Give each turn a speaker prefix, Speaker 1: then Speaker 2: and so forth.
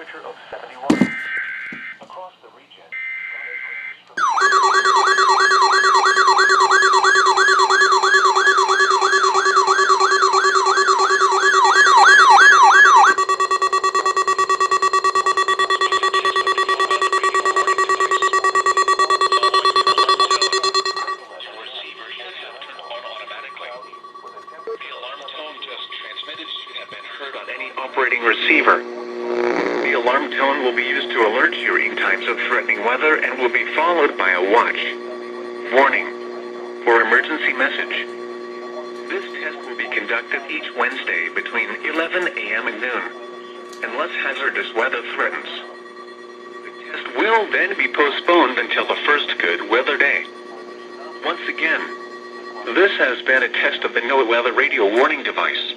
Speaker 1: temperature of 71. Across the region, skies range from...
Speaker 2: Operating receiver. The alarm tone will be used to alert you in times of threatening weather and will be followed by a watch, warning, or emergency message. This test will be conducted each Wednesday between 11 a.m. and noon, unless hazardous weather threatens. The test will then be postponed until the first good weather day. Once again, this has been a test of the NOAA weather radio warning device.